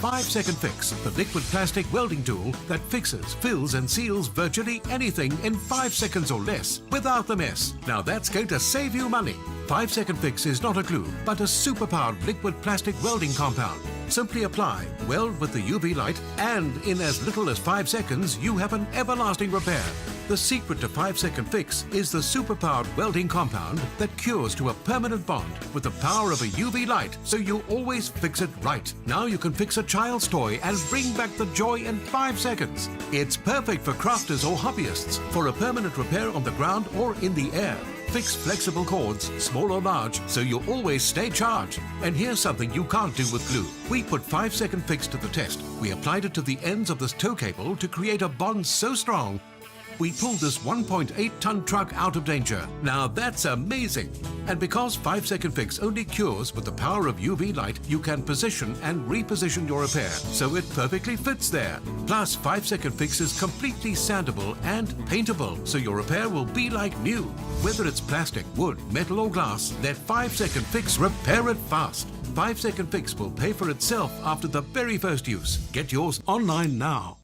5-second fix, the liquid plastic welding tool that fixes, fills and seals virtually anything in 5 seconds or less without the mess. Now that's going to save you money. 5-second fix is not a glue, but a superpowered liquid plastic welding compound. Simply apply, weld with the UV light, and in as little as 5 seconds, you have an everlasting repair. The secret to 5-second fix is the superpowered welding compound that cures to a permanent bond with the power of a UV light, so you always fix it right. Now you can fix a child's toy and bring back the joy in 5 seconds. It's perfect for crafters or hobbyists, for a permanent repair on the ground or in the air. Fix flexible cords, small or large, so you always stay charged. And here's something you can't do with glue. We put 5-second fix to the test. We applied it to the ends of this tow cable to create a bond so strong, we pulled this 1.8-ton truck out of danger. Now that's amazing. And because 5-second fix only cures with the power of UV light, you can position and reposition your repair, so it perfectly fits there. Plus, 5-second fix is completely sandable and paintable, so your repair will be like new. Whether it's plastic, wood, metal or glass, let 5-second fix repair it fast. 5-second fix will pay for itself after the very first use. Get yours online now.